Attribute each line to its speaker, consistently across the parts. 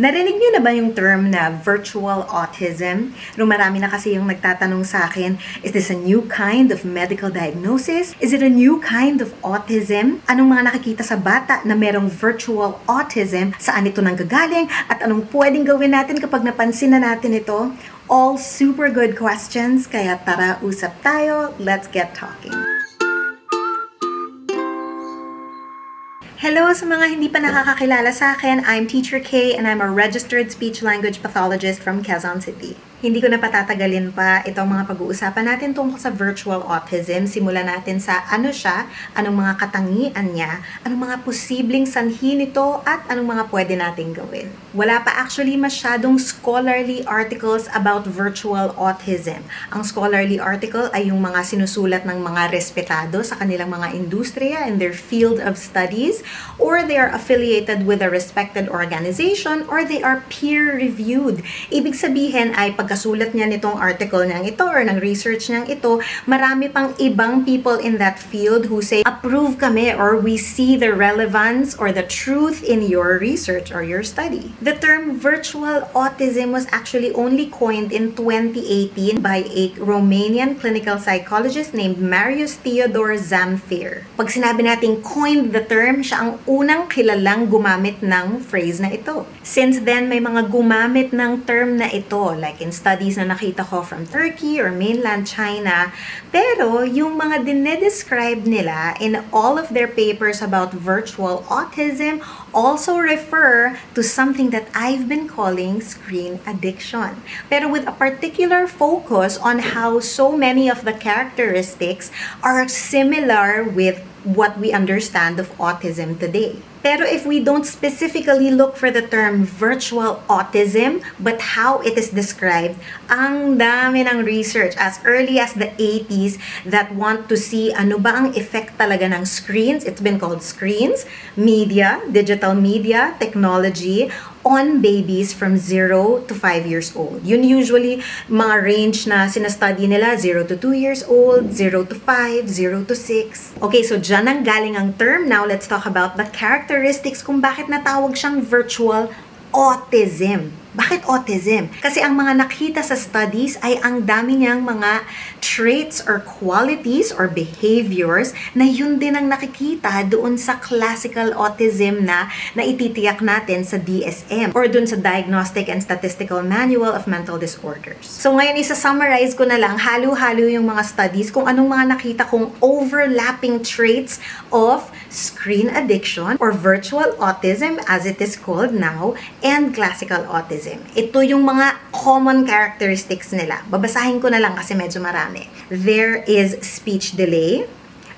Speaker 1: Narinig niyo na ba yung term na virtual autism? Marami na kasi yung nagtatanong sa akin, is this a new kind of medical diagnosis? Is it a new kind of autism? Anong mga nakikita sa bata na merong virtual autism? Saan ito nanggagaling? At anong pwedeng gawin natin kapag napansin na natin ito? All super good questions, kaya tara usap tayo, let's get talking. Hello sa mga hindi pa nakakakilala sa akin. I'm Teacher K and I'm a registered speech-language pathologist from Quezon City. Hindi ko na patatagalin pa itong mga pag-uusapan natin tungkol sa virtual autism. Simulan natin sa ano siya, anong mga katangian niya, anong mga posibleng sanhi nito, at anong mga pwede nating gawin. Wala pa actually masyadong scholarly articles about virtual autism. Ang scholarly article ay yung mga sinusulat ng mga respetado sa kanilang mga industriya in their field of studies, or they are affiliated with a respected organization, or they are peer-reviewed. Ibig sabihin ay pagkasulat niya nitong article niyang ito or ng research niyang ito, marami pang ibang people in that field who say, approve kami or we see the relevance or the truth in your research or your study. The term virtual autism was actually only coined in 2018 by a Romanian clinical psychologist named Marius Theodor Zamfir. Pag sinabi natin coined the term, siya ang unang kilalang gumamit ng phrase na ito. Since then, may mga gumamit ng term na ito, like in studies na nakita ko from Turkey or mainland China. Pero yung mga dinedescribe nila in all of their papers about virtual autism also refer to something that I've been calling screen addiction. Pero with a particular focus on how so many of the characteristics are similar with what we understand of autism today. Pero if we don't specifically look for the term virtual autism, but how it is described, ang dami ng research as early as the 80s that want to see ano ba ang effect talaga ng screens, it's been called screens, media, digital media, technology, on babies from 0 to 5 years old. Yun usually mga range na sinastudy nila, 0 to 2 years old, 0 to 5, 0 to 6. Okay, so dyan ang galing ang term. Now let's talk about the characteristics kung bakit natawag siyang virtual autism. Bakit autism? Kasi ang mga nakita sa studies ay ang dami niyang mga traits or qualities or behaviors na yun din ang nakikita doon sa classical autism na ititiyak natin sa DSM or doon sa Diagnostic and Statistical Manual of Mental Disorders. So ngayon isa-summarize ko na lang halo-halo yung mga studies kung anong mga nakita kong overlapping traits of screen addiction or virtual autism as it is called now and classical autism. Ito yung mga common characteristics nila. Babasahin ko na lang kasi medyo marami. There is speech delay,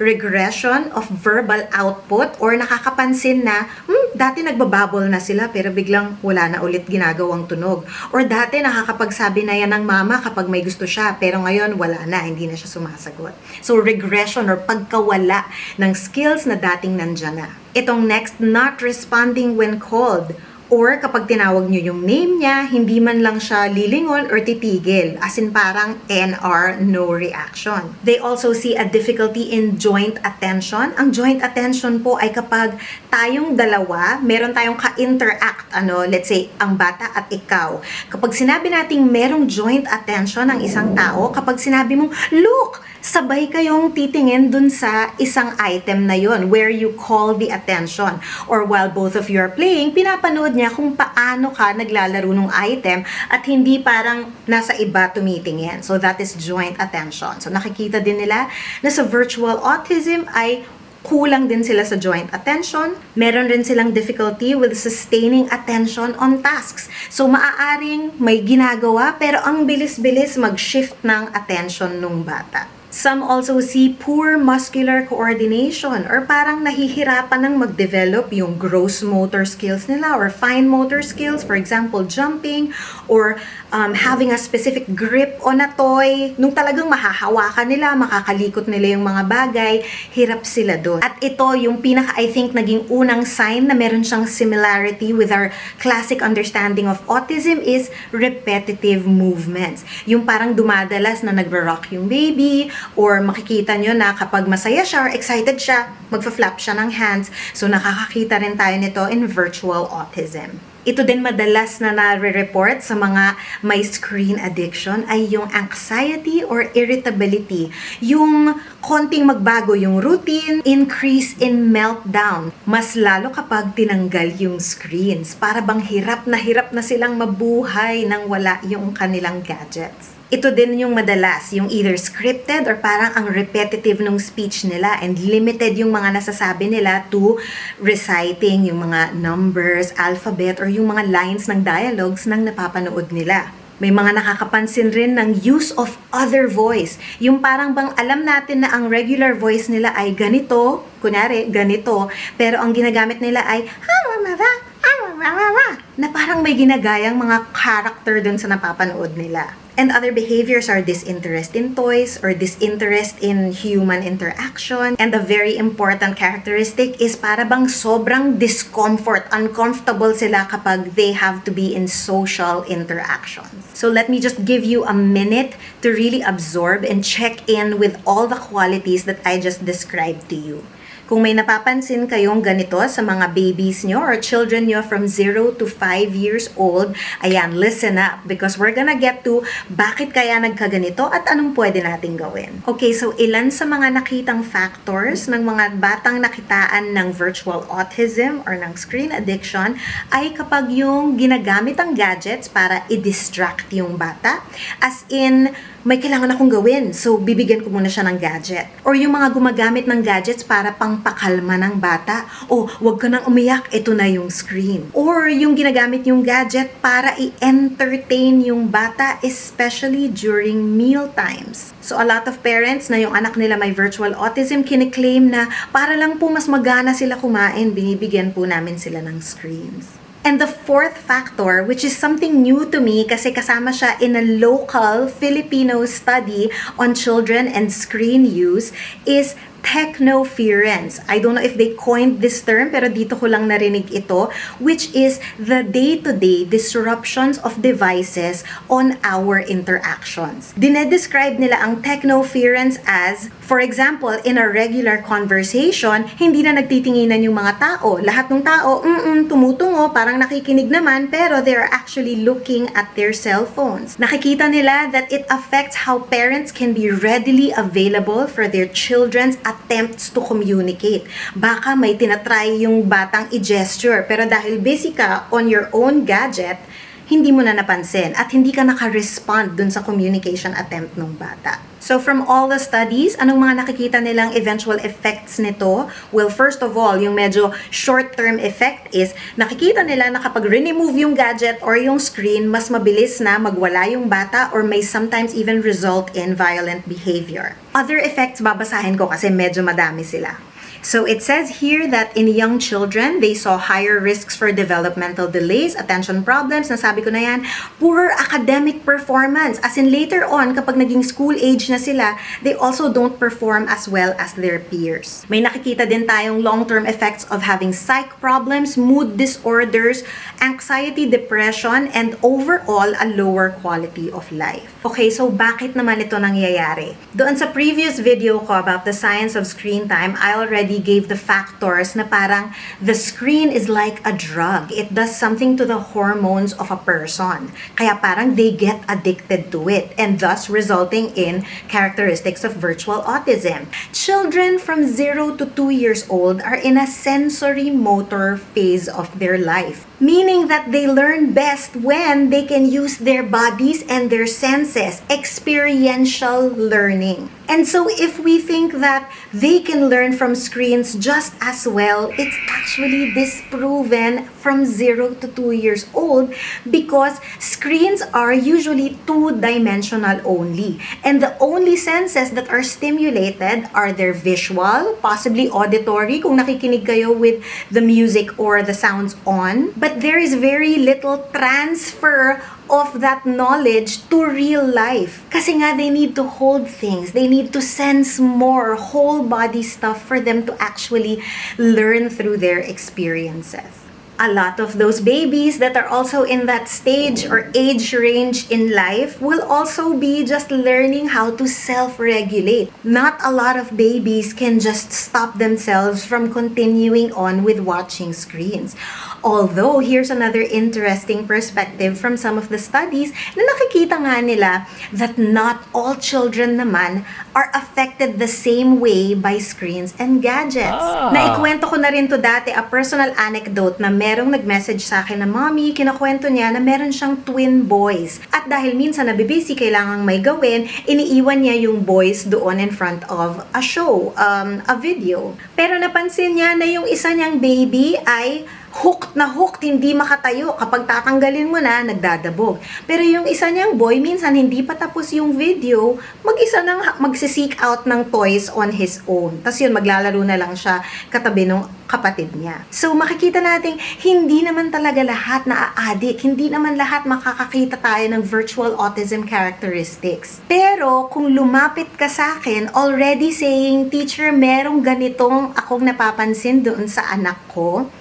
Speaker 1: regression of verbal output, or nakakapansin na dati nagbababble na sila pero biglang wala na ulit ginagawang tunog. Or dati nakakapagsabi na yan ng mama kapag may gusto siya pero ngayon wala na, hindi na siya sumasagot. So regression or pagkawala ng skills na dating nandyan na. Itong next, not responding when called. Or kapag tinawag nyo yung name niya, hindi man lang siya lilingon or titigil. As in parang NR, no reaction. They also see a difficulty in joint attention. Ang joint attention po ay kapag tayong dalawa, meron tayong ka-interact, let's say, ang bata at ikaw. Kapag sinabi nating merong joint attention ng isang tao, kapag sinabi mong, look, sabay kayong titingin dun sa isang item na yon where you call the attention. Or while both of you are playing, pinapanood niya kung paano ka naglalaro ng item at hindi parang nasa iba tumitingin. So that is joint attention. So nakikita din nila na sa virtual autism ay kulang din sila sa joint attention. Meron rin silang difficulty with sustaining attention on tasks. So maaaring may ginagawa pero ang bilis-bilis mag-shift ng attention nung bata. Some also see poor muscular coordination or parang nahihirapan ng mag-develop yung gross motor skills nila or fine motor skills, for example, jumping or having a specific grip on a toy. Nung talagang mahahawakan nila, makakalikot nila yung mga bagay, hirap sila doon. At ito yung I think, naging unang sign na meron siyang similarity with our classic understanding of autism is repetitive movements. Yung parang dumadalas na nagro-rock yung baby, or makikita nyo na kapag masaya siya or excited siya, magfa-flap siya ng hands. So nakakakita rin tayo nito in virtual autism. Ito din madalas na nare-report sa mga may screen addiction ay yung anxiety or irritability. Yung konting magbago yung routine, increase in meltdown. Mas lalo kapag tinanggal yung screens. Para bang hirap na silang mabuhay nang wala yung kanilang gadgets. Ito din yung madalas, yung either scripted or parang ang repetitive ng speech nila and limited yung mga nasasabi nila to reciting yung mga numbers, alphabet, or yung mga lines ng dialogues ng napapanood nila. May mga nakakapansin rin ng use of other voice. Yung parang bang alam natin na ang regular voice nila ay ganito, kunyari ganito, pero ang ginagamit nila ay na parang may ginagayang mga character dun sa napapanood nila. And other behaviors are disinterest in toys or disinterest in human interaction. And a very important characteristic is para bang sobrang discomfort, uncomfortable sila kapag they have to be in social interactions. So let me just give you a minute to really absorb and check in with all the qualities that I just described to you. Kung may napapansin kayong ganito sa mga babies nyo or children nyo from 0 to 5 years old, ayan, listen up because we're gonna get to bakit kaya nagkaganito at anong pwede nating gawin. Okay, so ilan sa mga nakitang factors ng mga batang nakitaan ng virtual autism or ng screen addiction ay kapag yung ginagamit ang gadgets para i-distract yung bata, as in, may kailangan akong gawin, so bibigyan ko muna siya ng gadget. Or yung mga gumagamit ng gadgets para pangpakalma ng bata, o wag ka nang umiyak, ito na yung screen. Or yung ginagamit yung gadget para i-entertain yung bata, especially during meal times. So a lot of parents na yung anak nila may virtual autism, kiniklaim na para lang po mas magana sila kumain, binibigyan po namin sila ng screens. And the fourth factor, which is something new to me kasi kasama siya in a local Filipino study on children and screen use, is technoference. I don't know if they coined this term, pero dito ko lang narinig ito, which is the day-to-day disruptions of devices on our interactions. Dinedescribe nila ang technoference as, for example, in a regular conversation, hindi na nagtitinginan yung mga tao. Lahat ng tao, tumutungo, parang nakikinig naman, pero they're actually looking at their cell phones. Nakikita nila that it affects how parents can be readily available for their children's attempts to communicate. Baka may tinatry yung batang i-gesture, pero dahil busy ka on your own gadget, hindi mo na napansin at hindi ka naka-respond dun sa communication attempt ng bata. So from all the studies, anong mga nakikita nilang eventual effects nito? Well, first of all, yung medyo short-term effect is nakikita nila na kapag remove yung gadget or yung screen, mas mabilis na magwala yung bata or may sometimes even result in violent behavior. Other effects babasahin ko kasi medyo madami sila. So it says here that in young children, they saw higher risks for developmental delays, attention problems, nasabi ko na yan, poorer academic performance. As in later on, kapag naging school age na sila, they also don't perform as well as their peers. May nakikita din tayong long-term effects of having psych problems, mood disorders, anxiety, depression, and overall, a lower quality of life. Okay, so bakit naman ito nangyayari? Doon sa previous video ko about the science of screen time, I already gave the factors na parang the screen is like a drug. It does something to the hormones of a person. Kaya parang they get addicted to it and thus resulting in characteristics of virtual autism. Children from 0 to 2 years old are in a sensory motor phase of their life. Meaning that they learn best when they can use their bodies and their senses, experiential learning. And so if we think that they can learn from screens just as well, it's actually disproven from 0 to 2 years old because screens are usually two-dimensional only. And the only senses that are stimulated are their visual, possibly auditory, kung nakikinig kayo with the music or the sounds on. But there is very little transfer of that knowledge to real life. Kasi nga, they need to hold things. They need to sense more whole body stuff for them to actually learn through their experiences. A lot of those babies that are also in that stage or age range in life will also be just learning how to self-regulate. Not a lot of babies can just stop themselves from continuing on with watching screens. Although, here's another interesting perspective from some of the studies na nakikita nga nila that not all children naman are affected the same way by screens and gadgets. Naikwento ko na rin to dati, a personal anecdote na merong nag-message sa akin na, Mommy, kinakwento niya na meron siyang twin boys. At dahil minsan nabibisi, kailangang may gawin, iniiwan niya yung boys doon in front of a show, a video. Pero napansin niya na yung isa niyang baby ay hooked na hooked, hindi makatayo. Kapag tatanggalin mo na, nagdadabog. Pero yung isa niyang boy, minsan hindi pa tapos yung video, mag-isa nang magsiseek out ng toys on his own. Tapos yun, maglalaro na lang siya katabi ng kapatid niya. So makikita natin, hindi naman talaga lahat na-addict. Hindi naman lahat makakakita tayo ng virtual autism characteristics. Pero kung lumapit ka sa akin, already saying, teacher, merong ganitong akong napapansin doon sa anak ko,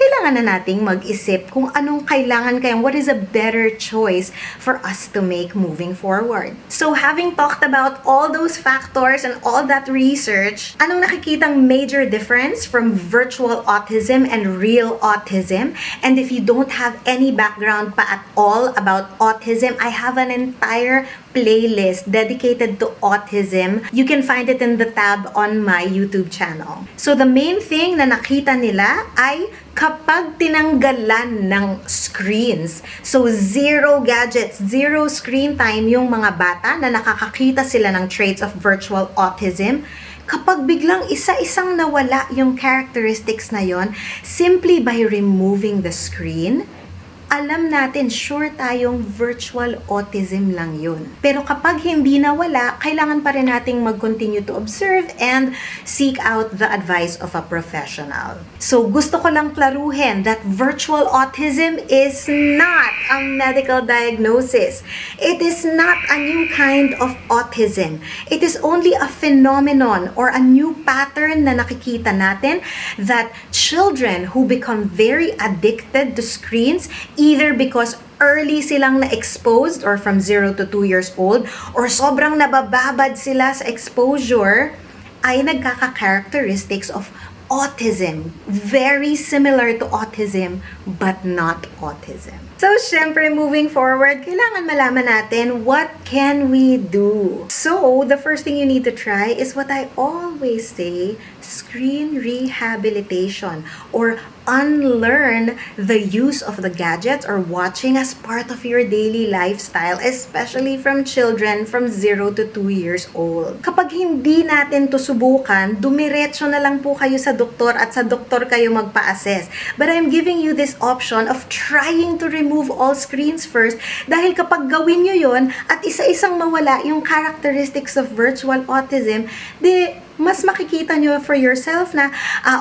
Speaker 1: kailangan na nating mag-isip kung anong kailangan kayang, what is a better choice for us to make moving forward. So having talked about all those factors and all that research, anong nakikitang major difference from virtual autism and real autism? And if you don't have any background pa at all about autism, I have an entire playlist dedicated to autism. You can find it in the tab on my YouTube channel. So the main thing na nakita nila ay kapag tinanggalan ng screens, so zero gadgets, zero screen time yung mga bata na nakakakita sila ng traits of virtual autism, kapag biglang isa-isang nawala yung characteristics na yon, simply by removing the screen, alam natin, sure tayong virtual autism lang yun. Pero kapag hindi nawala, kailangan pa rin nating mag-continue to observe and seek out the advice of a professional. So, gusto ko lang klaruhin that virtual autism is not a medical diagnosis. It is not a new kind of autism. It is only a phenomenon or a new pattern na nakikita natin that children who become very addicted to screens, either because early silang na-exposed or from 0 to 2 years old or sobrang nabababad sila sa exposure, ay nagkaka-characteristics of autism. Very similar to autism, but not autism. So, syempre, moving forward, kailangan malaman natin what can we do. So, the first thing you need to try is what I always say, screen rehabilitation or unlearn the use of the gadgets or watching as part of your daily lifestyle, especially from children from 0 to 2 years old. Kapag hindi natin to subukan, dumiretso na lang po kayo sa doktor at sa doktor kayo magpa-assess. But I'm giving you this option of trying to remove all screens first dahil kapag gawin nyo yon at isa-isang mawala yung characteristics of virtual autism, di mas makikita nyo for yourself na,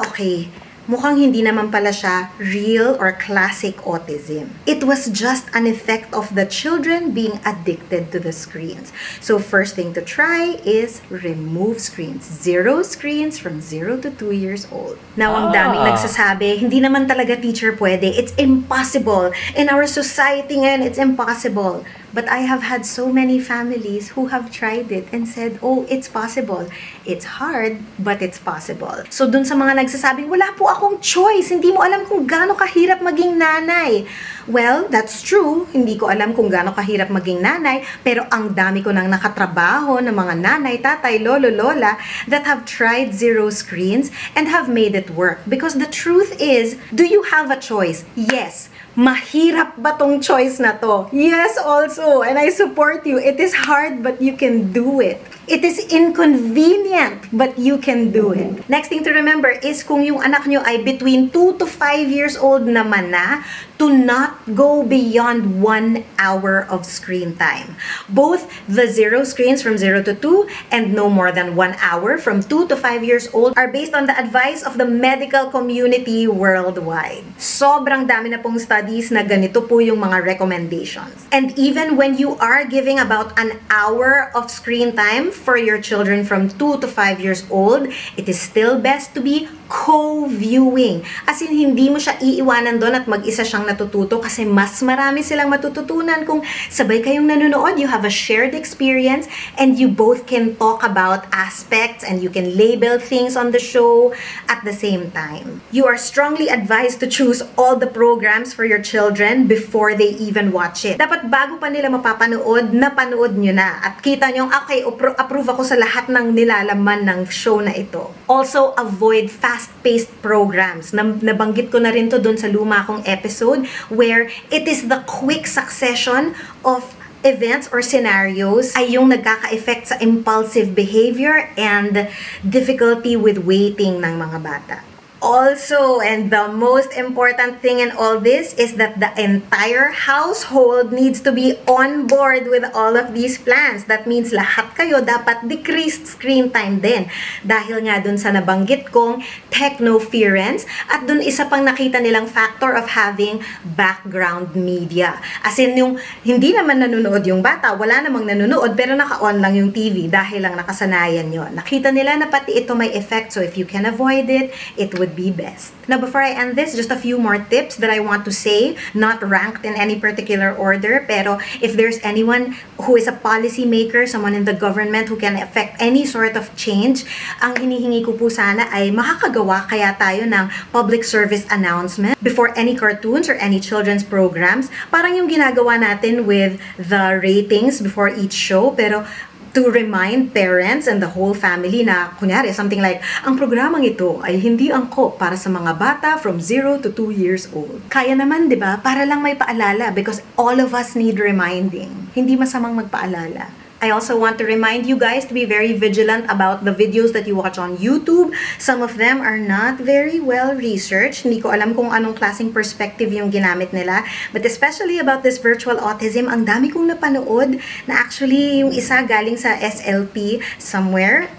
Speaker 1: okay, mukhang hindi naman pala siya real or classic autism. It was just an effect of the children being addicted to the screens. So first thing to try is remove screens. Zero screens from 0 to 2 years old. Now, ang daming nagsasabi, hindi naman talaga teacher pwede. It's impossible. In our society ngayon, it's impossible. But I have had so many families who have tried it and said, oh, it's possible. It's hard, but it's possible. So dun sa mga nagsasabing, wala po akong choice, hindi mo alam kung gaano kahirap maging nanay. Well, that's true. Hindi ko alam kung gaano kahirap maging nanay, pero ang dami ko nang nakatrabaho ng mga nanay, tatay, lolo, lola that have tried zero screens and have made it work. Because the truth is, do you have a choice? Yes. Mahirap ba tong choice na to? Yes, also. And I support you. It is hard, but you can do it. It is inconvenient, but you can do it. Next thing to remember is kung yung anak nyo ay between 2 to 5 years old naman na, to not go beyond 1 hour of screen time. Both the zero screens from 0 to 2 and no more than 1 hour from 2 to 5 years old are based on the advice of the medical community worldwide. Sobrang dami na pong studies na ganito po yung mga recommendations. And even when you are giving about an hour of screen time for your children from 2 to 5 years old, it is still best to be co-viewing. As in, hindi mo siya iiwanan doon at mag-isa siyang natututo kasi mas marami silang matututunan kung sabay kayong nanonood. You have a shared experience and you both can talk about aspects and you can label things on the show at the same time. You are strongly advised to choose all the programs for your children before they even watch it. Dapat bago pa nila mapapanood, napanood nyo na at kita nyo, okay, approve ako sa lahat ng nilalaman ng show na ito. Also, avoid fast-paced programs. Nabanggit ko na rin to dun sa luma kong episode where it is the quick succession of events or scenarios ay yung nagkaka-effect sa impulsive behavior and difficulty with waiting ng mga bata. Also, and the most important thing in all this is that the entire household needs to be on board with all of these plans. That means lahat kayo dapat decreased screen time din. Dahil nga dun sa nabanggit kong technoference at dun isa pang nakita nilang factor of having background media. As in yung hindi naman nanonood yung bata, wala namang nanonood pero naka-on lang yung TV dahil lang nakasanayan yun. Nakita nila na pati ito may effect, so if you can avoid it, it would be best. Now, before I end this, just a few more tips that I want to say, not ranked in any particular order, pero if there's anyone who is a policy maker, someone in the government who can affect any sort of change, ang hinihingi ko po sana ay makakagawa kaya tayo ng public service announcement before any cartoons or any children's programs. Parang yung ginagawa natin with the ratings before each show, pero to remind parents and the whole family na, kunyari, something like, ang programang ito ay hindi angkop para sa mga bata from 0 to 2 years old. Kaya naman, di ba? Para lang may paalala because all of us need reminding. Hindi masamang magpaalala. I also want to remind you guys to be very vigilant about the videos that you watch on YouTube. Some of them are not very well researched. Hindi ko alam kung anong klaseng perspective yung ginamit nila. But especially about this virtual autism, ang dami kong napanood na actually yung isa galing sa SLP somewhere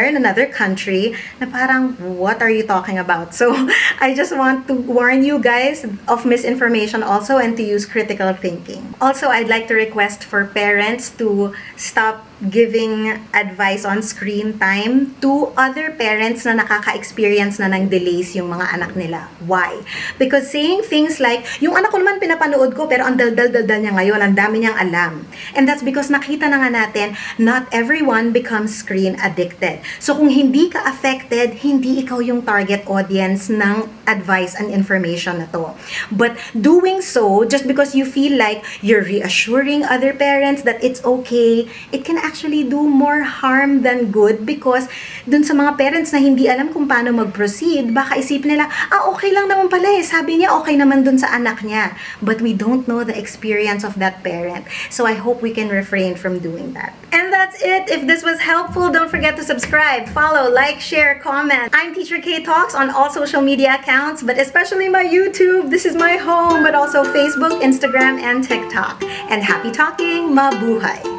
Speaker 1: in another country na parang, what are you talking about? So, I just want to warn you guys of misinformation also and to use critical thinking. Also, I'd like to request for parents to stop giving advice on screen time to other parents na nakaka-experience na ng delays yung mga anak nila. Why? Because saying things like, yung anak ko naman pinapanood ko pero ang daldal-daldal niya ngayon, ang dami niyang alam. And that's because nakita na nga natin, not everyone becomes screen addicted. So kung hindi ka affected, hindi ikaw yung target audience ng advice and information na to. But doing so, just because you feel like you're reassuring other parents that it's okay, it can actually do more harm than good because dun sa mga parents na hindi alam kung paano mag-proceed, baka isipin nila, okay lang naman pala eh, sabi niya okay naman dun sa anak niya. But we don't know the experience of that parent. So I hope we can refrain from doing that. And that's it. If this was helpful, don't forget to subscribe, follow, like, share, comment. I'm Teacher K Talks on all social media accounts, but especially my YouTube. This is my home, but also Facebook, Instagram, and TikTok. And happy talking, mabuhay!